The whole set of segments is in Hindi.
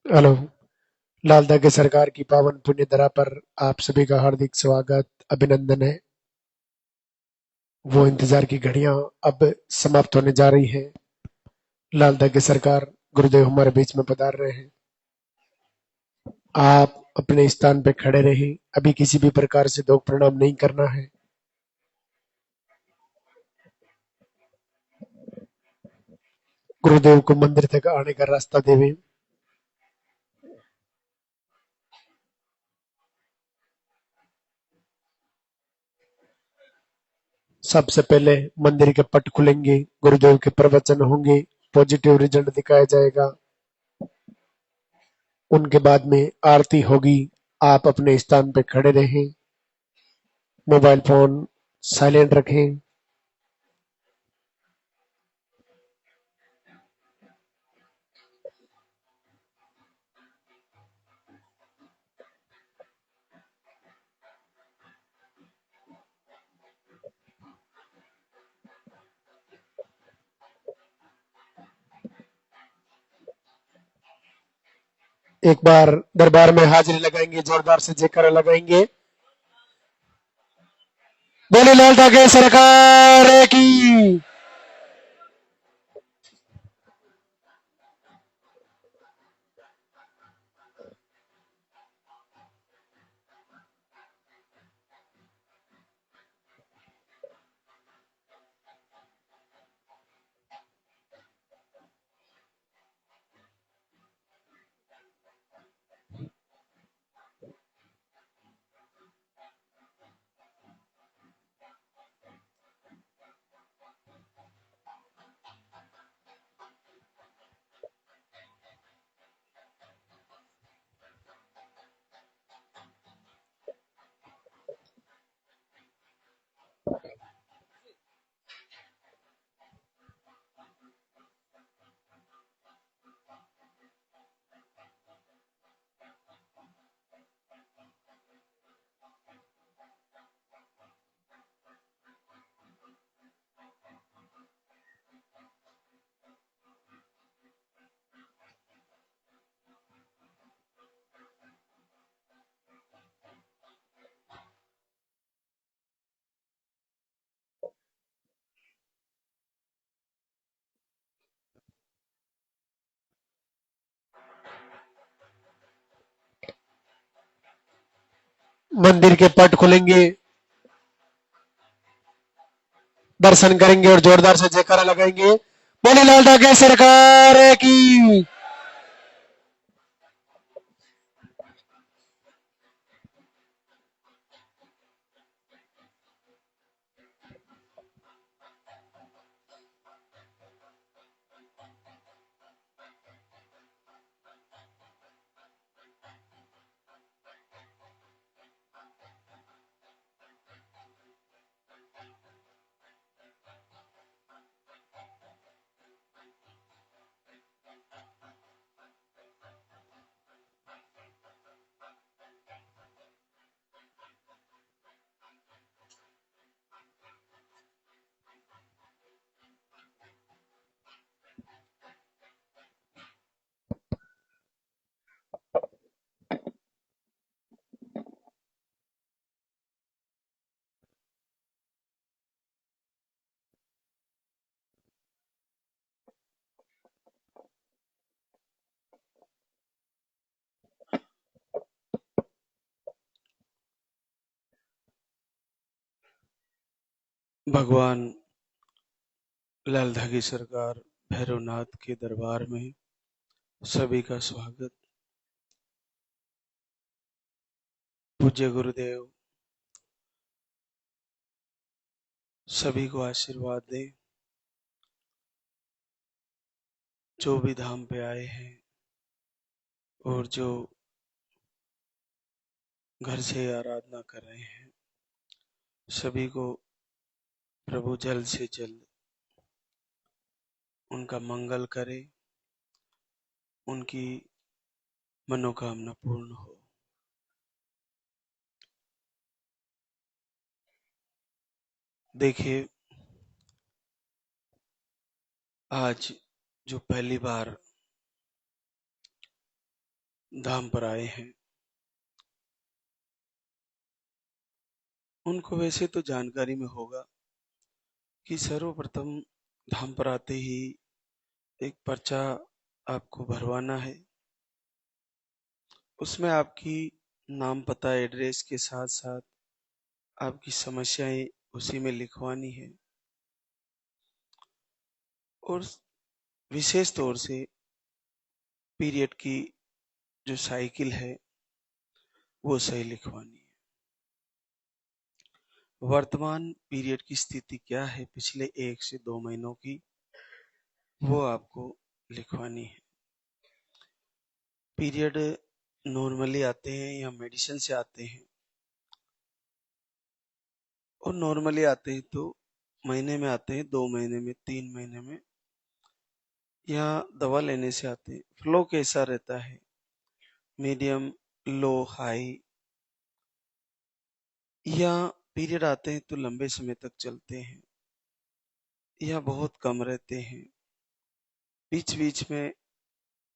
हेलो। लाल दगे सरकार की पावन पुण्य धरा पर आप सभी का हार्दिक स्वागत, अभिनंदन है। वो इंतजार की घड़ियां अब समाप्त होने जा रही हैं। लाल दगे सरकार गुरुदेव हमारे बीच में पधार रहे हैं। आप अपने स्थान पे खड़े रहें। अभी किसी भी प्रकार से दो प्रणाम नहीं करना है। गुरुदेव को मंदिर तक आने का रास्ता देवें। सबसे पहले मंदिर के पट खुलेंगे, गुरुदेव के प्रवचन होंगे, पॉजिटिव रिजल्ट दिखाया जाएगा। उनके बाद में आरती होगी। आप अपने स्थान पे खड़े रहें। मोबाइल फोन साइलेंट रखें। एक बार दरबार में हाजिरी लगाएंगे, जोरदार से जयकारा लगाएंगे। बोले लाल ठाकरे सरकार की। मंदिर के पट खुलेंगे, दर्शन करेंगे और जोरदार से जयकारा लगाएंगे। बोले लाल ठाकरे सरकार की। भगवान लाल धागी सरकार भैरवनाथ के दरबार में सभी का स्वागत। पूज्य गुरुदेव सभी को आशीर्वाद दे। जो भी धाम पे आए हैं और जो घर से आराधना कर रहे हैं, सभी को प्रभु जल्द से जल्द उनका मंगल करे, उनकी मनोकामना पूर्ण हो। देखिए, आज जो पहली बार धाम पर आए हैं, उनको वैसे तो जानकारी में होगा कि सर्वप्रथम धाम पर आते ही एक पर्चा आपको भरवाना है। उसमें आपकी नाम, पता, एड्रेस के साथ साथ आपकी समस्याएं उसी में लिखवानी है, और विशेष तौर से पीरियड की जो साइकिल है वो सही लिखवानी है। वर्तमान पीरियड की स्थिति क्या है पिछले 1 से 2 महीनों की, वो आपको लिखवानी है। पीरियड नॉर्मली आते हैं या मेडिसिन से आते हैं, और नॉर्मली आते हैं तो महीने में आते हैं, 2 महीने में, 3 महीने में, या दवा लेने से आते हैं। फ्लो कैसा रहता है, मीडियम, लो, हाई, या पीरियड आते हैं तो लंबे समय तक चलते हैं या बहुत कम रहते हैं, बीच बीच में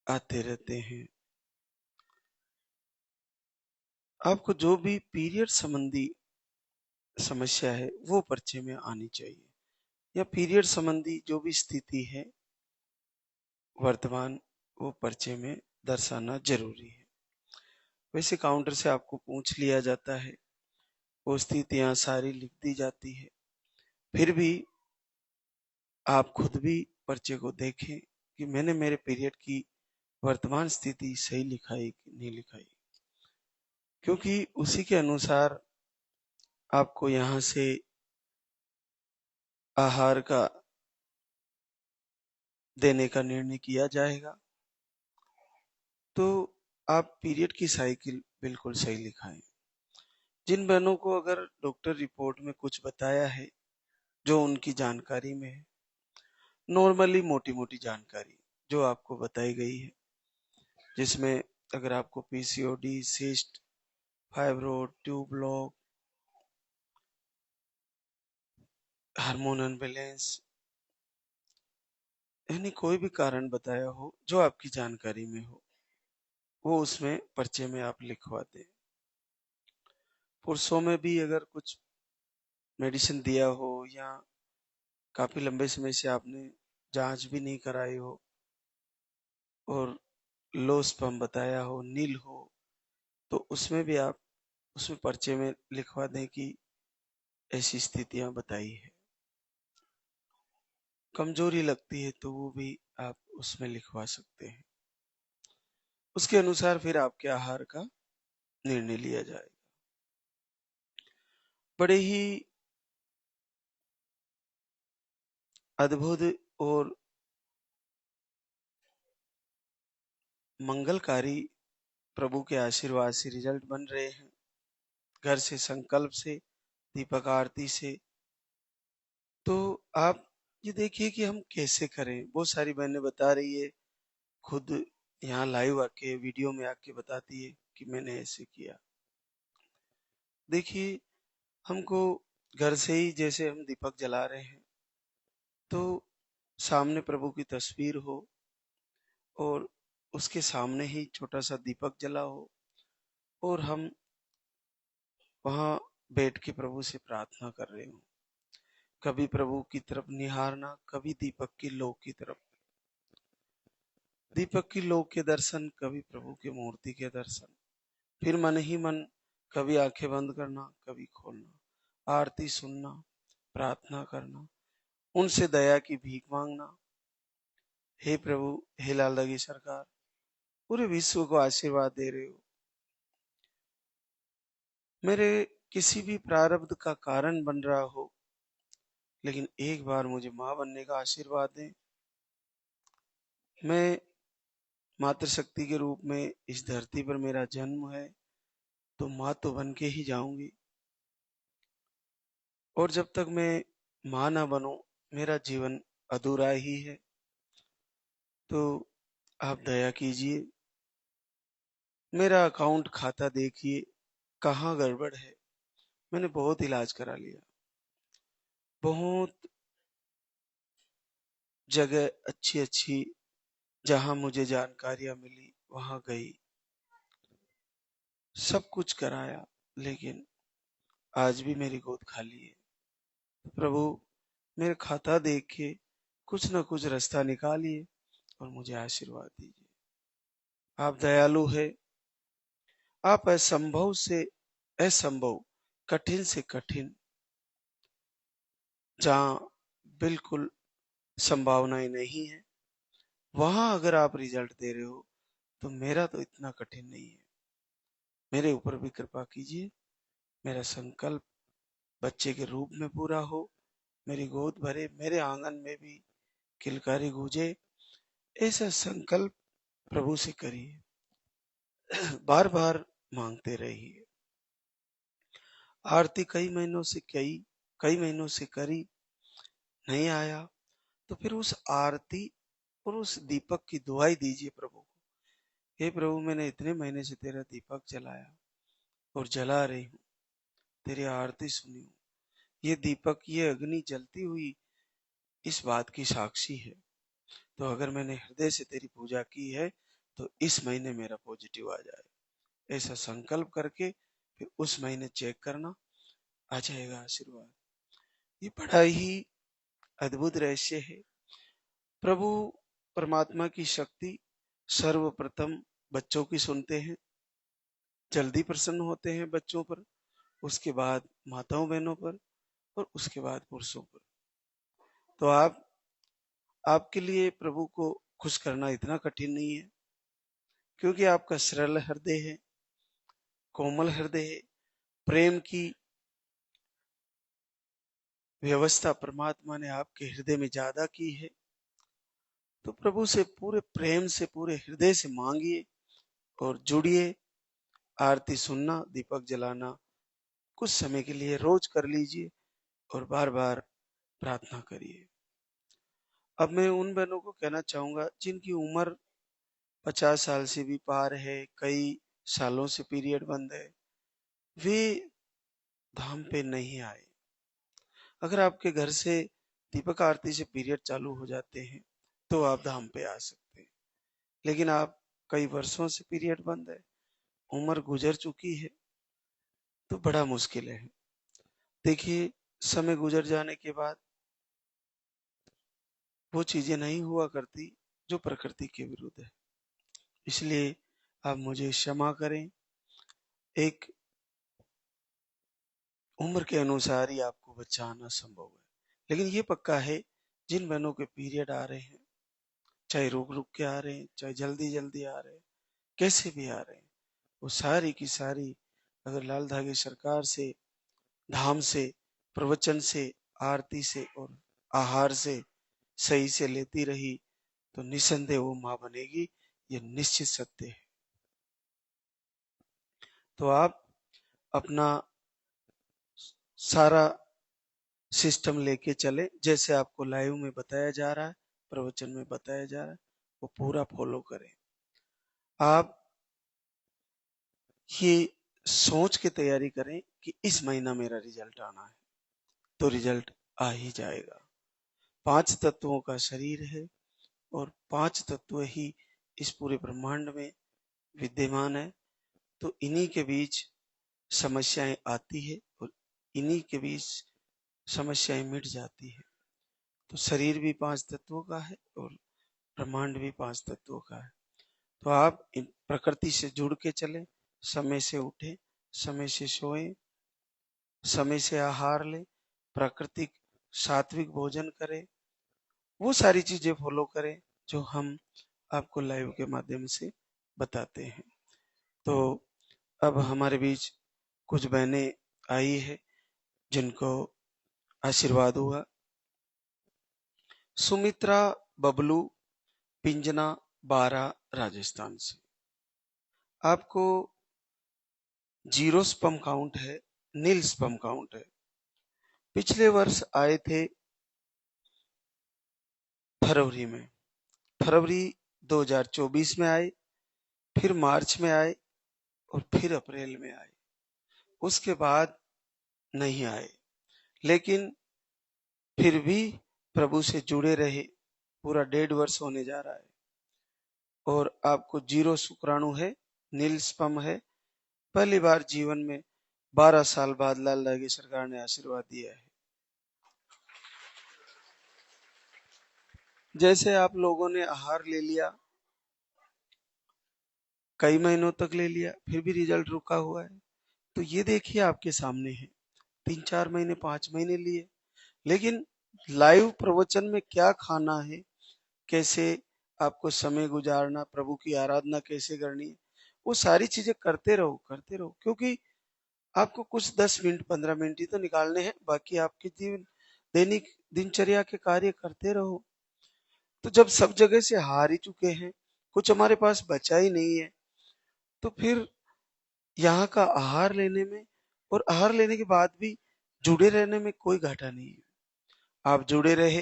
आते रहते हैं। आपको जो भी पीरियड संबंधी समस्या है वो पर्चे में आनी चाहिए, या पीरियड संबंधी जो भी स्थिति है वर्तमान, वो पर्चे में दर्शाना जरूरी है। वैसे काउंटर से आपको पूछ लिया जाता है, वो स्थितियां सारी लिख दी जाती है, फिर भी आप खुद भी पर्चे को देखें कि मैंने मेरे पीरियड की वर्तमान स्थिति सही लिखाई कि नहीं लिखाई, क्योंकि उसी के अनुसार आपको यहाँ से आहार का देने का निर्णय किया जाएगा। तो आप पीरियड की साइकिल बिल्कुल सही लिखाएं। जिन बहनों को अगर डॉक्टर रिपोर्ट में कुछ बताया है जो उनकी जानकारी में है, नॉर्मली मोटी मोटी जानकारी जो आपको बताई गई है, जिसमें अगर आपको PCOD, cyst, fibroid, tube block, hormone unbalance, यानी कोई भी कारण बताया हो जो आपकी जानकारी में हो, वो उसमें पर्चे में आप लिखवा दें। पुरुषों में भी अगर कुछ मेडिसिन दिया हो, या काफी लंबे समय से आपने जांच भी नहीं कराई हो, और लो स्पर्म बताया हो, नील हो, तो उसमें भी आप उसमें पर्चे में लिखवा दें कि ऐसी स्थितियां बताई है। कमजोरी लगती है तो वो भी आप उसमें लिखवा सकते हैं। उसके अनुसार फिर आपके आहार का निर्णय लिया जाएगा। बड़े ही अद्भुत और मंगलकारी प्रभु के आशीर्वाद से रिजल्ट बन रहे हैं। घर से, संकल्प से, दीपक आरती से। तो आप ये देखिए कि हम कैसे करें। बहुत सारी बहनें बता रही है, खुद यहाँ लाइव आके वीडियो में आके बताती है कि मैंने ऐसे किया। देखिए, हमको घर से ही जैसे हम दीपक जला रहे हैं, तो सामने प्रभु की तस्वीर हो और उसके सामने ही छोटा सा दीपक जला हो, और हम वहां बैठ के प्रभु से प्रार्थना कर रहे हो। कभी प्रभु की तरफ निहारना, कभी दीपक की लो की तरफ। दीपक की लो के दर्शन, कभी प्रभु की मूर्ति के दर्शन। फिर मन ही मन कभी आंखें बंद करना, कभी खोलना, आरती सुनना, प्रार्थना करना, उनसे दया की भीख मांगना। हे प्रभु, हे लाल दागी सरकार, पूरे विश्व को आशीर्वाद दे रहे हो। मेरे किसी भी प्रारब्ध का कारण बन रहा हो, लेकिन एक बार मुझे माँ बनने का आशीर्वाद दें। मैं मातृशक्ति के रूप में इस धरती पर मेरा जन्म है, तो माँ तो बन के ही जाऊंगी, और जब तक मैं माँ ना बनूं मेरा जीवन अधूरा ही है। तो आप दया कीजिए, मेरा अकाउंट खाता देखिए कहाँ गड़बड़ है। मैंने बहुत इलाज करा लिया, बहुत जगह अच्छी अच्छी जहां मुझे जानकारियां मिली वहां गई, सब कुछ कराया, लेकिन आज भी मेरी गोद खाली है। प्रभु, मेरे खाता देख के कुछ न कुछ रास्ता निकालिए और मुझे आशीर्वाद दीजिए। आप दयालु है। आप असंभव से असंभव, कठिन से कठिन, जहां बिल्कुल संभावनाएं नहीं है, वहां अगर आप रिजल्ट दे रहे हो, तो मेरा तो इतना कठिन नहीं है। मेरे ऊपर भी कृपा कीजिए। मेरा संकल्प बच्चे के रूप में पूरा हो, मेरी गोद भरे, मेरे आंगन में भी किलकारी गूंजे। ऐसा संकल्प प्रभु से करिए। बार बार मांगते रहिए। आरती कई महीनों से करी, नहीं आया, तो फिर उस आरती और उस दीपक की दुआई दीजिए प्रभु को। हे प्रभु, मैंने इतने महीने से तेरा दीपक जलाया और जला रही हूँ, तेरी आरती सुनी हूँ। ये दीपक, ये अग्नि जलती हुई इस बात की साक्षी है। तो अगर मैंने हृदय से तेरी पूजा की है, तो इस महीने मेरा पॉजिटिव आ जाए। ऐसा संकल्प करके फिर उस महीने चेक करना, आ जाएगा आशीर्वाद। ये बड़ा ही अद्भुत रहस्य है। प्रभु परमात्मा की शक्ति सर्वप्रथम बच्चों की सुनते हैं, जल्दी प्रसन्न होते हैं बच्चों पर, उसके बाद माताओं बहनों पर, और उसके बाद पुरुषों पर। तो आपके लिए प्रभु को खुश करना इतना कठिन नहीं है, क्योंकि आपका सरल हृदय है, कोमल हृदय है। प्रेम की व्यवस्था परमात्मा ने आपके हृदय में ज्यादा की है। तो प्रभु से पूरे प्रेम से, पूरे हृदय से मांगिए और जुड़िए। आरती सुनना, दीपक जलाना कुछ समय के लिए रोज कर लीजिए और बार बार प्रार्थना करिए। अब मैं उन बहनों को कहना चाहूंगा जिनकी उम्र 50 साल से भी पार है, कई सालों से पीरियड बंद है, वे धाम पे नहीं आए। अगर आपके घर से दीपक आरती से पीरियड चालू हो जाते हैं, तो आप धाम पे आ सकते हैं। लेकिन आप कई वर्षों से पीरियड बंद है, उम्र गुजर चुकी है, तो बड़ा मुश्किल है। देखिए, समय गुजर जाने के बाद वो चीजें नहीं हुआ करती जो प्रकृति के विरुद्ध है। इसलिए आप मुझे क्षमा करें। एक उम्र के अनुसार ही आपको बच्चा आना संभव है। लेकिन ये पक्का है, जिन बहनों के पीरियड आ रहे हैं, चाहे रुक रुक के आ रहे हैं, चाहे जल्दी जल्दी आ रहे हैं, कैसे भी आ रहे हैं, वो सारी की सारी अगर लाल धागे सरकार से, धाम से, प्रवचन से, आरती से और आहार से सही से लेती रही, तो निसंदेह वो मां बनेगी। ये निश्चित सत्य है। तो आप अपना सारा सिस्टम लेके चले, जैसे आपको लाइव में बताया जा रहा है, प्रवचन में बताया जा रहा है, वो पूरा फॉलो करें। आप ये सोच के तैयारी करें कि इस महीना मेरा रिजल्ट आना है, तो रिजल्ट आ ही जाएगा। 5 तत्वों का शरीर है और 5 तत्व ही इस पूरे ब्रह्मांड में विद्यमान है। तो इन्हीं के बीच समस्याएं आती है और इन्हीं के बीच समस्याएं मिट जाती है। तो शरीर भी 5 तत्वों का है और ब्रह्मांड भी 5 तत्वों का है। तो आप इन प्रकृति से जुड़ के चले, समय से उठे, समय से सोए, समय से आहार ले, प्राकृतिक सात्विक भोजन करें, वो सारी चीजें फॉलो करें जो हम आपको लाइव के माध्यम से बताते हैं। तो अब हमारे बीच कुछ बहनें आई है जिनको आशीर्वाद हुआ। सुमित्रा बबलू, पिंजना, बारा, राजस्थान से। आपको जीरो स्पर्म काउंट है, नील स्पर्म काउंट है। पिछले वर्ष आए थे फरवरी में, फरवरी 2024 में आए, फिर मार्च में आए और फिर अप्रैल में आए। उसके बाद नहीं आए, लेकिन फिर भी प्रभु से जुड़े रहे। पूरा 1.5 वर्ष होने जा रहा है और आपको जीरो शुक्राणु है, नील स्पर्म है, पहली बार जीवन में 12 साल बाद लाल दागी सरकार ने आशीर्वाद दिया है। जैसे आप लोगों ने आहार ले लिया, कई महीनों तक ले लिया, फिर भी रिजल्ट रुका हुआ है, तो ये देखिए आपके सामने है। 3-4 महीने 5 महीने लिए, लेकिन लाइव प्रवचन में क्या खाना है, कैसे आपको समय गुजारना, प्रभु की आराधना कैसे करनी है, वो सारी चीजें करते रहो, क्योंकि आपको कुछ 10 मिनट 15 मिनट ही तो निकालने हैं, बाकी आपके जीवन दैनिक दिनचर्या के कार्य करते रहो। तो जब सब जगह से हार ही चुके हैं, कुछ हमारे पास बचा ही नहीं है, तो फिर यहाँ का आहार लेने में और आहार लेने के बाद भी जुड़े रहने में कोई घाटा नहीं है। आप जुड़े रहे,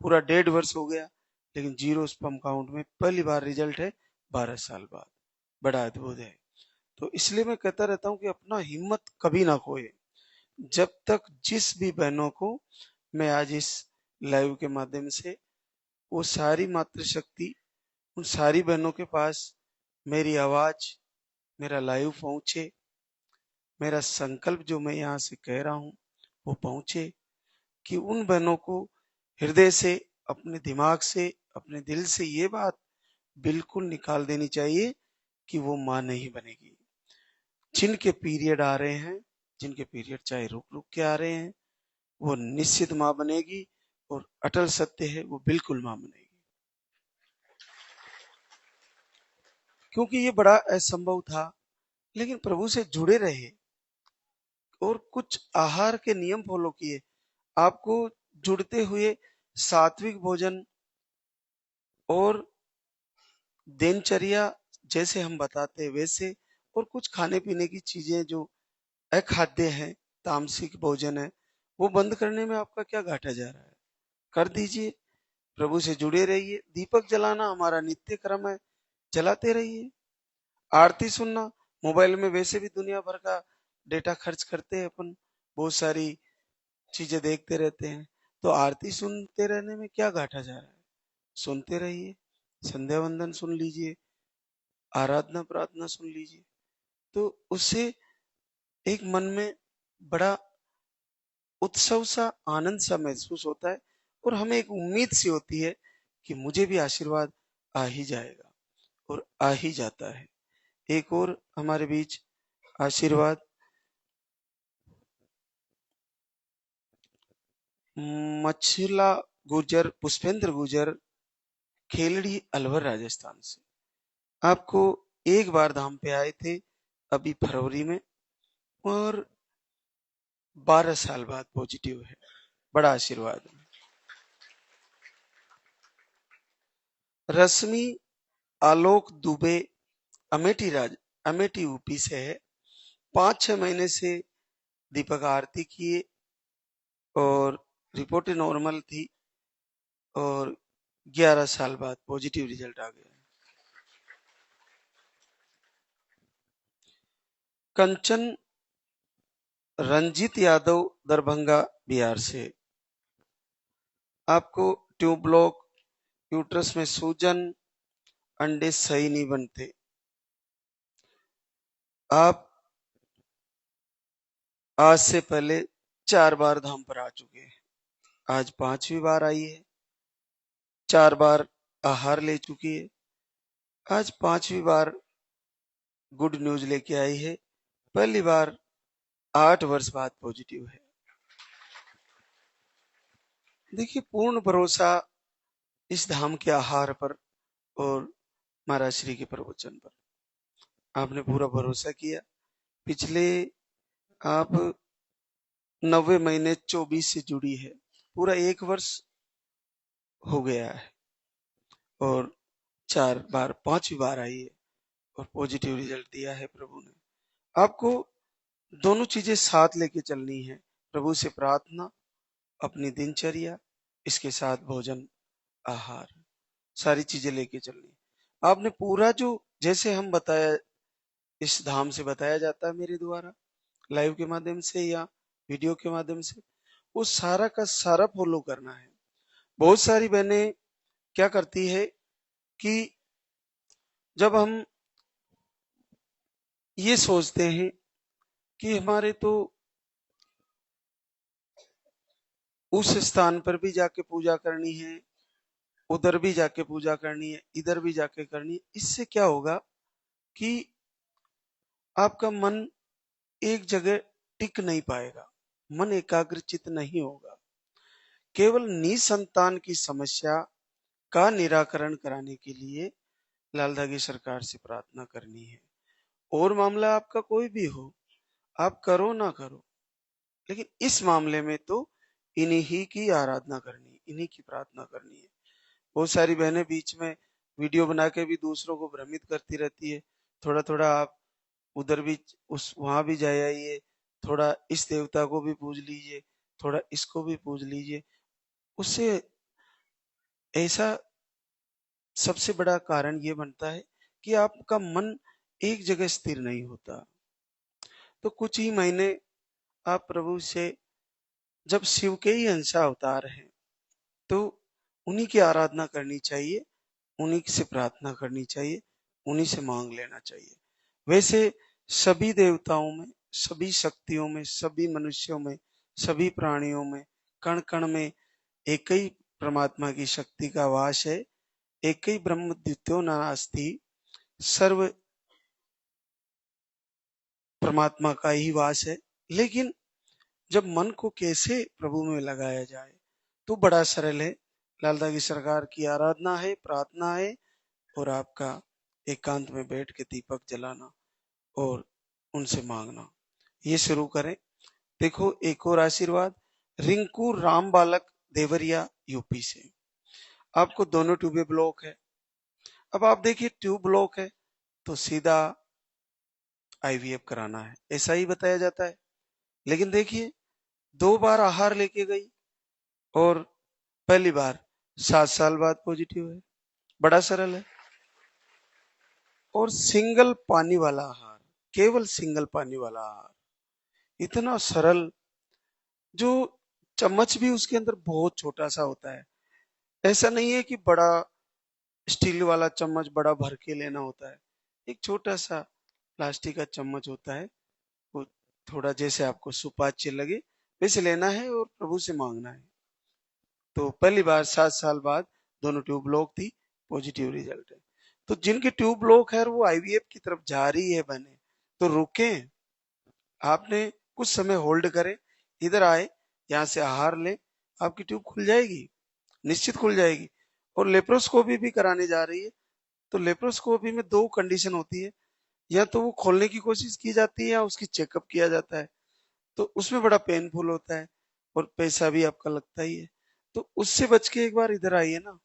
पूरा 1.5 वर्ष हो गया, लेकिन जीरो स्पर्म काउंट में पहली बार रिजल्ट है 12 साल बाद। बड़ा अद्भुत है। तो इसलिए मैं कहता रहता हूँ कि अपना हिम्मत कभी ना खोए। जब तक जिस भी बहनों को मैं आज इस लाइव के माध्यम से वो सारी मातृशक्ति उन सारी बहनों के पास मेरी आवाज, मेरा लाइव पहुंचे, मेरा संकल्प जो मैं यहाँ से कह रहा हूँ वो पहुंचे, कि उन बहनों को हृदय से, अपने दिमाग से, अपने दिल से ये बात बिल्कुल निकाल देनी चाहिए कि वो माँ नहीं बनेगी। जिनके पीरियड आ रहे हैं, जिनके पीरियड चाहे रुक रुक के आ रहे हैं, वो निश्चित माँ बनेगी, और अटल सत्य है, वो बिल्कुल माँ बनेगी। क्योंकि ये बड़ा असंभव था, लेकिन प्रभु से जुड़े रहे और कुछ आहार के नियम फॉलो किए। आपको जुड़ते हुए सात्विक भोजन और दिनचर्या जैसे हम बताते हैं वैसे, और कुछ खाने पीने की चीजें जो अखाद्य है, तामसिक भोजन है, वो बंद करने में आपका क्या घाटा जा रहा है? कर दीजिए। प्रभु से जुड़े रहिए। दीपक जलाना हमारा नित्य क्रम है, जलाते रहिए। आरती सुनना, मोबाइल में वैसे भी दुनिया भर का डेटा खर्च करते हैं अपन, बहुत सारी चीजें देखते रहते हैं, तो आरती सुनते रहने में क्या घाटा जा रहा है? सुनते रहिए। संध्या वंदन सुन लीजिए, आराधना प्रार्थना सुन लीजिए, तो उससे एक मन में बड़ा उत्सव सा, आनंद सा महसूस होता है, और हमें एक उम्मीद सी होती है कि मुझे भी आशीर्वाद आ ही जाएगा, और आ ही जाता है। एक और हमारे बीच आशीर्वाद मछला गुर्जर, पुष्पेंद्र गुर्जर, खेलड़ी अलवर राजस्थान से। आपको एक बार धाम पे आए थे अभी फरवरी में, और 12 साल बाद पॉजिटिव है। बड़ा आशीर्वाद है। रश्मि आलोक दुबे, अमेठी यूपी से है। 5-6 महीने से दीपक आरती किए और रिपोर्ट नॉर्मल थी, और 11 साल बाद पॉजिटिव रिजल्ट आ गया। कंचन रंजीत यादव, दरभंगा बिहार से। आपको ट्यूब ब्लॉक, यूट्रस में सूजन, अंडे सही नहीं बनते। आप आज से पहले 4 बार धाम पर आ चुके हैं, आज 5वीं बार आई है। 4 बार आहार ले चुकी है, आज 5वीं बार गुड न्यूज लेके आई है। पहली बार 8 वर्ष बाद पॉजिटिव है। देखिए, पूर्ण भरोसा इस धाम के आहार पर और महाराज श्री के प्रवचन पर आपने पूरा भरोसा किया। पिछले आप 90 महीने 24 से जुड़ी है, पूरा 1 वर्ष हो गया है, और 4 बार 5वीं बार आई है, और पॉजिटिव रिजल्ट दिया है प्रभु ने। आपको दोनों चीजें साथ लेके चलनी है, प्रभु से प्रार्थना, अपनी दिनचर्या, इसके साथ भोजन आहार, सारी चीजें लेके चलनी। आपने पूरा जो जैसे हम बताया, इस धाम से बताया जाता है मेरे द्वारा, लाइव के माध्यम से या वीडियो के माध्यम से, वो सारा का सारा फॉलो करना है। बहुत सारी बहनें क्या करती है कि जब हम ये सोचते हैं कि हमारे तो उस स्थान पर भी जाके पूजा करनी है, उधर भी जाके पूजा करनी है, इधर भी जाके करनी है। इससे क्या होगा कि आपका मन एक जगह टिक नहीं पाएगा, मन एकाग्रचित नहीं होगा। केवल निसंतान की समस्या का निराकरण कराने के लिए लालधा की सरकार से प्रार्थना करनी है। और मामला आपका कोई भी हो, आप करो ना करो, लेकिन इस मामले में तो इन्हीं ही की आराधना करनी है, इन्हीं की प्रार्थना करनी है। बहुत सारी बहनें बीच में वीडियो बना के भी दूसरों को भ्रमित करती रहती है। थोड़ा थोड़ा आप उधर भी, उस वहां भी जाए आइए, थोड़ा इस देवता को भी पूज लीजिए, थोड़ा इसको भी पूज लीजिए। उससे ऐसा सबसे बड़ा कारण ये बनता है कि आपका मन एक जगह स्थिर नहीं होता। तो कुछ ही महीने आप प्रभु से, जब शिव के ही अंश अवतार हैं, तो उन्हीं की आराधना करनी चाहिए, उन्हीं से प्रार्थना करनी चाहिए, उन्हीं से मांग लेना चाहिए। वैसे सभी देवताओं में, सभी शक्तियों में, सभी मनुष्यों में, सभी प्राणियों में, कण कण में एक ही परमात्मा की शक्ति का वास है। एक ही ब्रह्म द्वितीयो नास्ति, सर्व परमात्मा का ही वास है। लेकिन जब मन को कैसे प्रभु में लगाया जाए, तो बड़ा सरल है। लालदा की सरकार की आराधना है, प्रार्थना है, और आपका एकांत में बैठ के दीपक जलाना और उनसे मांगना। ये शुरू करें। देखो एक और आशीर्वाद, रिंकू राम बालक देवरिया यूपी से। आपको दोनों ट्यूबे ब्लॉक है। अब आप देखिए, ट्यूब ब्लॉक है तो सीधा आईवीएफ कराना है, ऐसा ही बताया जाता है। लेकिन देखिए, 2 बार आहार लेके गई और पहली बार 7 साल बाद पॉजिटिव है। बड़ा सरल है। और सिंगल पानी वाला आहार, केवल सिंगल पानी वाला आहार, इतना सरल, जो चम्मच भी उसके अंदर बहुत छोटा सा होता है। ऐसा नहीं है कि बड़ा स्टील वाला चम्मच बड़ा भर के लेना होता है। एक छोटा सा प्लास्टिक का चम्मच होता है, वो थोड़ा जैसे आपको सुपाच्य लगे वैसे लेना है और प्रभु से मांगना है। तो पहली बार 7 साल बाद दोनों ट्यूब ब्लॉक थी, पॉजिटिव रिजल्ट है। तो जिनकी ट्यूब ब्लॉक है वो आईवीएफ की तरफ जा रही है बने, तो रुके, आपने कुछ समय होल्ड करें, इधर आए, यहाँ से आहार लें, आपकी ट्यूब खुल जाएगी, निश्चित खुल जाएगी। और लेप्रोस्कोपी भी कराने जा रही है। तो लेप्रोस्कोपी में 2 कंडीशन होती है, या तो वो खोलने की कोशिश की जाती है या उसकी चेकअप किया जाता है। तो उसमें बड़ा पेनफुल होता है और पैसा भी आपका लगता ही है। तो उससे बच के एक बार इधर आइए ना,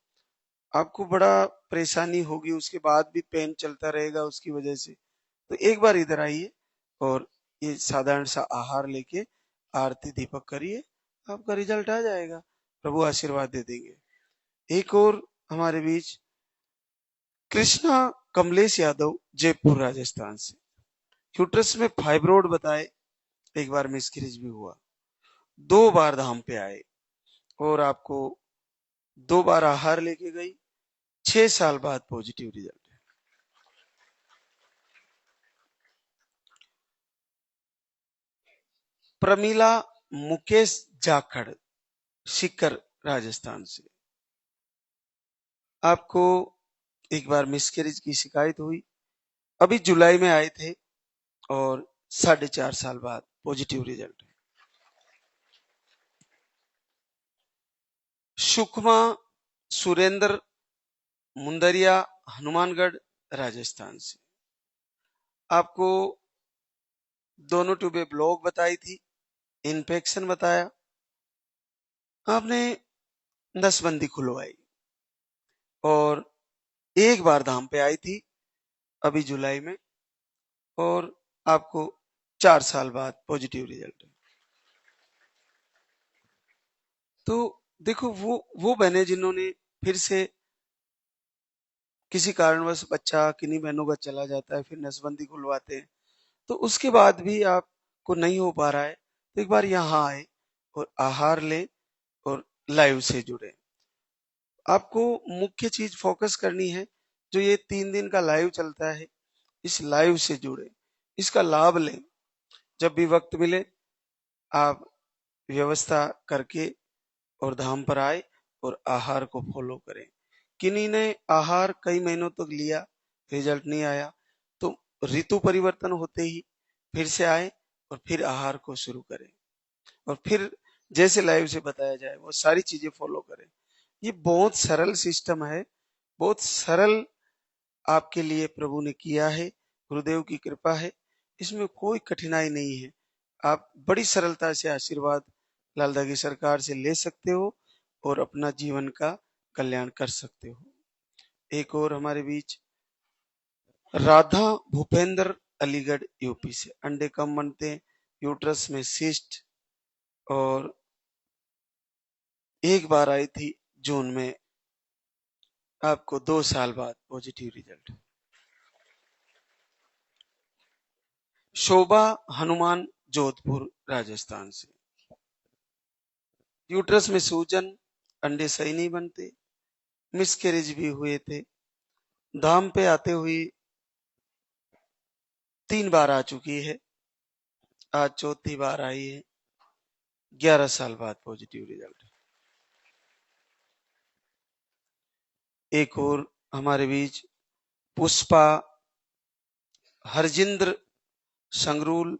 आपको बड़ा परेशानी होगी, उसके बाद भी पेन चलता रहेगा उसकी वजह से। तो एक बार इधर आइए और ये साधारण सा आहार लेके आरती दीपक करिए, आपका रिजल्ट आ जाएगा, प्रभु आशीर्वाद दे देंगे। एक और हमारे बीच कृष्णा कमलेश यादव, जयपुर राजस्थान से। यूट्रस में फाइब्रोड बताए, एक बार मिसकैरेज भी हुआ, 2 बार धाम पे आए और आपको 2 बार आहार लेके गई, 6 साल बाद पॉजिटिव रिजल्ट है। प्रमीला मुकेश जाखड़, सीकर राजस्थान से। आपको एक बार मिसकैरेज की शिकायत हुई, अभी जुलाई में आए थे और 4.5 साल बाद पॉजिटिव रिजल्ट है। सुकमा सुरेंद्र मुंदरिया, हनुमानगढ़ राजस्थान से। आपको दोनों ट्यूबे ब्लॉक बताई थी, इन्फेक्शन बताया, आपने नसबंदी खुलवाई और एक बार धाम पे आई थी अभी जुलाई में, और आपको 4 साल बाद पॉजिटिव रिजल्ट है। तो देखो, वो बहनें जिन्होंने फिर से, किसी कारणवश बच्चा किन्हीं बहनों का चला जाता है, फिर नसबंदी खुलवाते हैं, तो उसके बाद भी आपको नहीं हो पा रहा है, तो एक बार यहाँ आए और आहार लें और लाइव से जुड़े। आपको मुख्य चीज फोकस करनी है, जो ये 3 दिन का लाइव चलता है, इस लाइव से जुड़े। इसका लाभ लें। जब भी वक्त मिले आप व्यवस्था करके और धाम पर आए और आहार को फॉलो करें। किन्हीं ने आहार कई महीनों तक लिया, रिजल्ट नहीं आया, तो ऋतु परिवर्तन होते ही फिर से आए और फिर आहार को शुरू करें और फिर जैसे लाइव से बताया जाए वो सारी चीजें फॉलो करें। ये बहुत सरल सिस्टम है, बहुत सरल आपके लिए प्रभु ने किया है, गुरुदेव की कृपा है, इसमें कोई कठिनाई नहीं है। आप बड़ी सरलता से आशीर्वाद लालदा की सरकार से ले सकते हो और अपना जीवन का कल्याण कर सकते हो। एक और हमारे बीच राधा भूपेंद्र, अलीगढ़ यूपी से। अंडे कम बनते हैं, यूट्रस में सिस्ट, और एक बार आई थी जून में, आपको 2 साल बाद पॉजिटिव रिजल्ट। शोभा हनुमान, जोधपुर राजस्थान से। यूट्रस में सूजन, अंडे सही नहीं बनते, मिसकैरेज भी हुए थे, धाम पे आते हुए 3 बार आ चुकी है, आज चौथी बार आई है, 11 साल बाद पॉजिटिव रिजल्ट। एक और हमारे बीच पुष्पा हरजिंद्र, संगरूल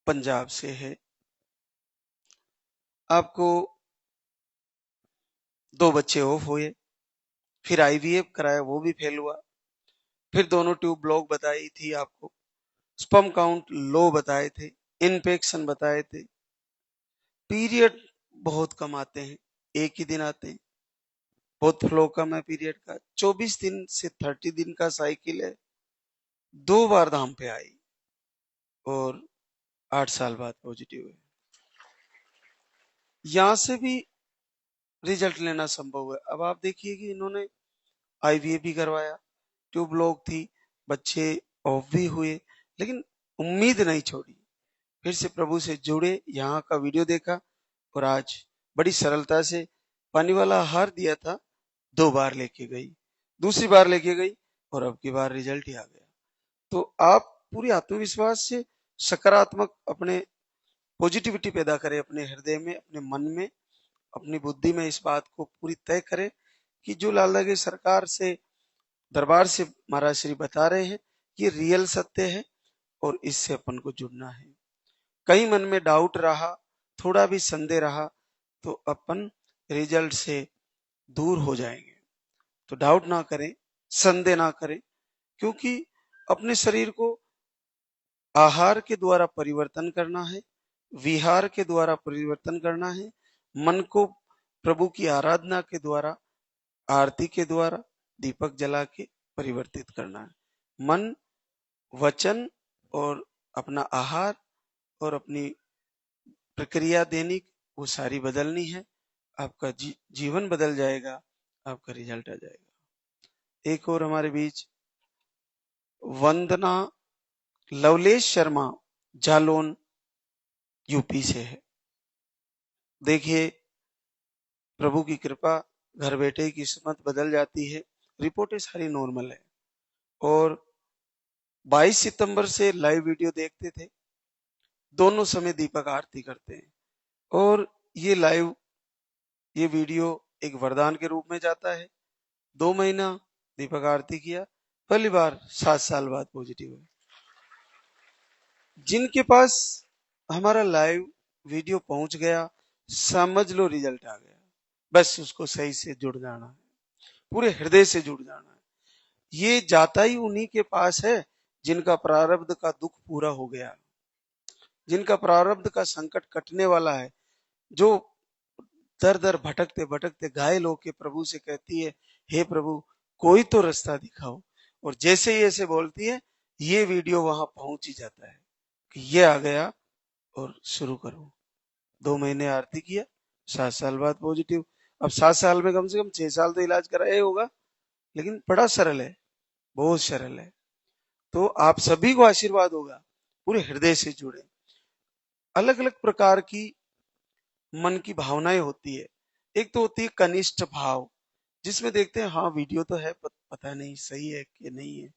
पंजाब से है। आपको 2 बच्चे ऑफ हुए, फिर आईवीएफ कराया वो भी फेल हुआ, फिर दोनों ट्यूब ब्लॉक बताई थी आपको, स्पर्म काउंट लो बताए थे, इन्फेक्शन बताए थे, पीरियड बहुत कम आते हैं, एक ही दिन आते हैं, बहुत फ्लो कम है पीरियड का, 24 दिन से 30 दिन का साइकिल है, 2 बार धाम पे आई और 8 साल बाद पॉजिटिव है। यहां से भी रिजल्ट लेना संभव है। अब आप देखिए कि इन्होंने आईवीएफ भी करवाया, ट्यूब ब्लॉक थी, बच्चे ऑफ भी हुए, लेकिन उम्मीद नहीं छोड़ी, फिर से प्रभु से जुड़े, यहाँ का वीडियो देखा और आज बड़ी सरलता से पानी वाला आहार दिया था, 2 बार लेके गई, दूसरी बार लेके गई और अब की बार रिजल्ट ही आ गया। तो आप पूरी आत्मविश्वास से सकारात्मक अपने पॉजिटिविटी पैदा करें अपने हृदय में, अपने मन में, अपनी बुद्धि में, इस बात को पूरी तय करें कि जो लालदा की सरकार से दरबार से महाराज श्री बता रहे हैं ये रियल सत्य है और इससे अपन को जुड़ना है। कहीं मन में डाउट रहा, थोड़ा भी संदेह रहा, तो अपन रिजल्ट से दूर हो जाएंगे। तो डाउट ना करें, संदेह ना करें, क्योंकि अपने शरीर को आहार के द्वारा परिवर्तन करना है, विहार के द्वारा परिवर्तन करना है, मन को प्रभु की आराधना के द्वारा, आरती के द्वारा, दीपक जला के परिवर्तित करना है। मन, वचन और अपना आहार और अपनी प्रक्रिया दैनिक वो सारी बदलनी है, आपका जीवन बदल जाएगा, आपका रिजल्ट आ जाएगा। एक और हमारे बीच वंदना लवलेश शर्मा, जालौन यूपी से है। देखिए प्रभु की कृपा, घर बैठे ही किस्मत बदल जाती है, रिपोर्टें सारी नॉर्मल है और 22 सितंबर से लाइव वीडियो देखते थे, दोनों समय दीपक आरती करते हैं और ये वीडियो एक वरदान के रूप में जाता है। 2 महीना दीपक आरती किया, पहली बार 7 साल बाद पॉजिटिव है। जिनके पास हमारा लाइव वीडियो पहुंच गया, समझ लो रिजल्ट आ गया, बस उसको सही से जुड़ जाना है, पूरे हृदय से जुड़ जाना है। ये जाता ही उन्हीं के पास है जिनका प्रारब्ध का दुख पूरा हो गया, जिनका प्रारब्ध का संकट कटने वाला है, जो दर दर भटकते भटकते घायल होके प्रभु से कहती है, हे प्रभु कोई तो रास्ता दिखाओ, और जैसे ही ऐसे बोलती है ये वीडियो वहां पहुंच ही जाता है कि ये आ गया और शुरू करो। 2 महीने आरती किया, 7 साल बाद पॉजिटिव। अब 7 साल में कम से कम 6 साल तो इलाज कराया होगा, लेकिन बड़ा सरल है, बहुत सरल है। तो आप सभी को आशीर्वाद होगा, पूरे हृदय से जुड़े। अलग अलग प्रकार की मन की भावनाएं होती है, एक तो होती है कनिष्ठ भाव, जिसमें देखते हैं हाँ वीडियो तो है, पता नहीं सही है कि नहीं है,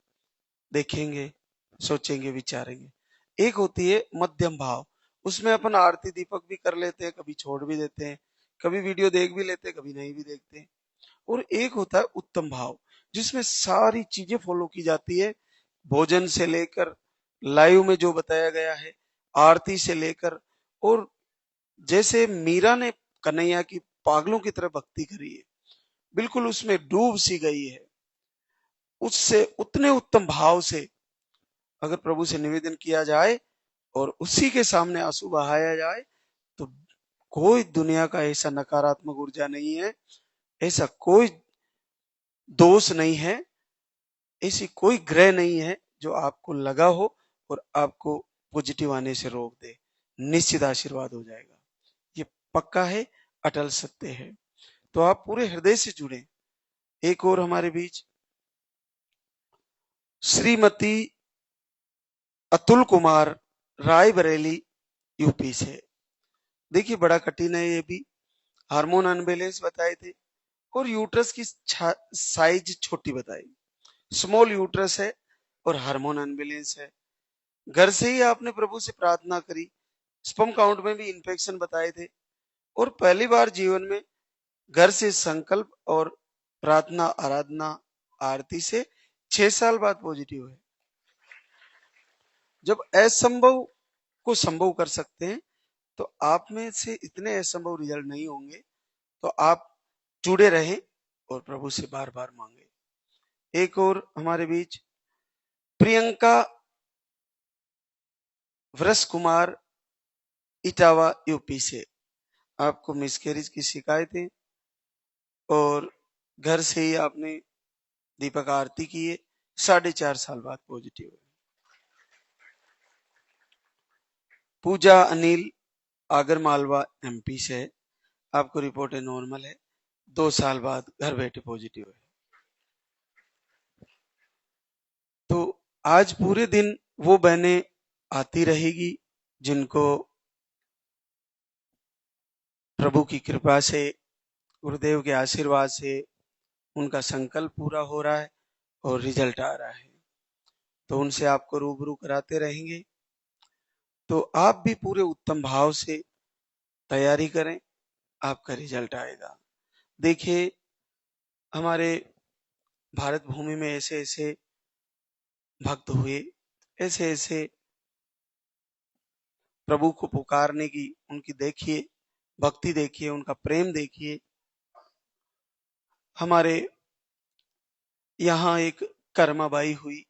देखेंगे, सोचेंगे, विचारेंगे। एक होती है मध्यम भाव, उसमें अपन आरती दीपक भी कर लेते हैं, कभी छोड़ भी देते हैं, कभी वीडियो देख भी लेते हैं, कभी नहीं भी देखते। और एक होता है उत्तम भाव, जिसमें सारी चीजें फॉलो की जाती है, भोजन से लेकर लाइव में जो बताया गया है, आरती से लेकर, और जैसे मीरा ने कन्हैया की पागलों की तरह भक्ति करी है, बिल्कुल उसमें डूब सी गई है, उससे उतने उत्तम भाव से अगर प्रभु से निवेदन किया जाए और उसी के सामने आंसू बहाया जाए, तो कोई दुनिया का ऐसा नकारात्मक ऊर्जा नहीं है, ऐसा कोई दोष नहीं है, ऐसी कोई ग्रह नहीं है जो आपको लगा हो और आपको पॉजिटिव आने से रोक दे। निश्चित आशीर्वाद हो जाएगा, ये पक्का है, अटल सत्य है। तो आप पूरे हृदय से जुड़े। एक और हमारे बीच श्रीमती अतुल कुमार, रायबरेली, यूपी से। देखिए बड़ा कठिन है ये भी, हार्मोन अनबैलेंस बताए थे और यूट्रस की साइज छोटी बताई, स्मॉल यूट्रस है और हार्मोन अनबैलेंस है। घर से ही आपने प्रभु से प्रार्थना करी, स्पर्म काउंट में भी इन्फेक्शन बताए थे, और पहली बार जीवन में घर से संकल्प और प्रार्थना आराधना आरती से 6 साल बाद पॉजिटिव है। जब असंभव को संभव कर सकते हैं, तो आप में से इतने असंभव रिजल्ट नहीं होंगे। तो आप जुड़े रहें और प्रभु से बार बार मांगे। एक और हमारे बीच प्रियंका वृष कुमार, इटावा, यूपी से। आपको मिसकैरेज की शिकायत है और घर से ही आपने दीपक आरती की है, 4.5 साल बाद पॉजिटिव है। पूजा अनिल, आगर मालवा, एमपी से है। आपको रिपोर्ट है नॉर्मल है, 2 साल बाद घर बैठे पॉजिटिव है। तो आज पूरे दिन वो बहनें आती रहेगी जिनको प्रभु की कृपा से, गुरुदेव के आशीर्वाद से उनका संकल्प पूरा हो रहा है और रिजल्ट आ रहा है। तो उनसे आपको रूबरू कराते रहेंगे। तो आप भी पूरे उत्तम भाव से तैयारी करें, आपका रिजल्ट आएगा। देखिए हमारे भारत भूमि में ऐसे ऐसे भक्त हुए, ऐसे ऐसे प्रभु को पुकारने की उनकी देखिए भक्ति, देखिए उनका प्रेम देखिए। हमारे यहाँ एक कर्माबाई हुई,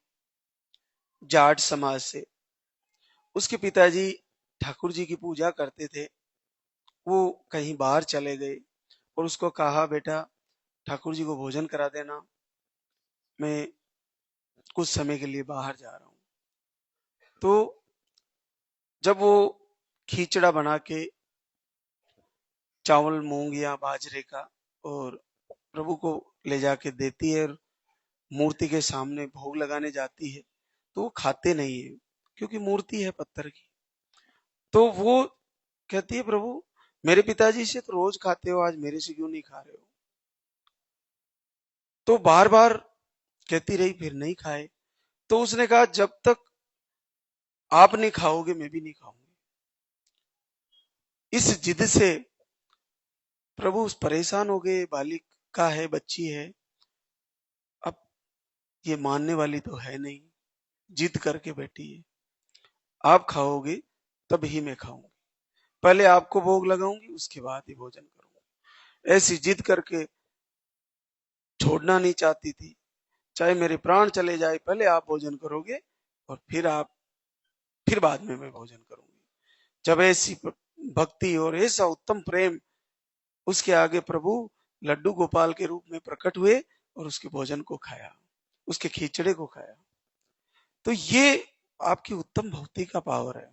जाट समाज से। उसके पिताजी ठाकुर जी की पूजा करते थे, वो कहीं बाहर चले गए और उसको कहा बेटा ठाकुर जी को भोजन करा देना, मैं कुछ समय के लिए बाहर जा रहा हूँ। तो जब वो खींचड़ा बना के चावल मूंग या बाजरे का और प्रभु को ले जाके देती है और मूर्ति के सामने भोग लगाने जाती है, तो वो खाते नहीं है क्योंकि मूर्ति है पत्थर की। तो वो कहती है प्रभु मेरे पिताजी से तो रोज खाते हो, आज मेरे से क्यों नहीं खा रहे हो। तो बार बार कहती रही, फिर नहीं खाए। तो उसने कहा जब तक आप नहीं खाओगे मैं भी नहीं खाऊंगी। इस जिद से प्रभु परेशान हो गए, बालिका है, बच्ची है, अब ये मानने वाली तो है नहीं, जिद करके बैठी है, आप खाओगे तब ही मैं खाऊंगी, पहले आपको भोग लगाऊंगी उसके बाद ही भोजन करूंगी। ऐसी जिद करके छोड़ना नहीं चाहती थी, चाहे मेरे प्राण चले जाए पहले आप भोजन करोगे और फिर बाद में मैं भोजन करूंगी। जब ऐसी भक्ति और ऐसा उत्तम प्रेम, उसके आगे प्रभु लड्डू गोपाल के रूप में प्रकट हुए और उसके भोजन को खाया, उसके खिचड़े को खाया। तो ये आपकी उत्तम भक्ति का पावर है।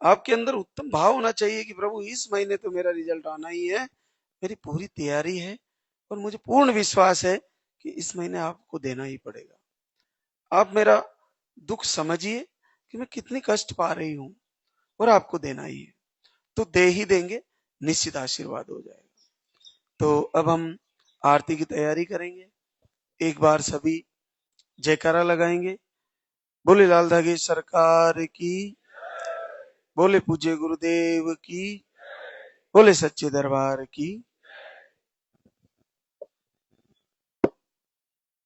आपके अंदर उत्तम भाव होना चाहिए कि प्रभु इस महीने तो मेरा रिजल्ट आना ही है, मेरी पूरी तैयारी है और मुझे पूर्ण विश्वास है कि इस महीने आपको देना ही पड़ेगा। आप मेरा दुख समझिए कि मैं कितनी कष्ट पा रही हूं और आपको देना ही है, तो दे ही देंगे, निश्चित आशीर्वाद हो जाएगा। तो अब हम आरती की तैयारी करेंगे। एक बार सभी जयकारा लगाएंगे, बोले लाल धागे सरकार की। बोले पूज्य गुरुदेव की, बोले सच्चे दरबार की।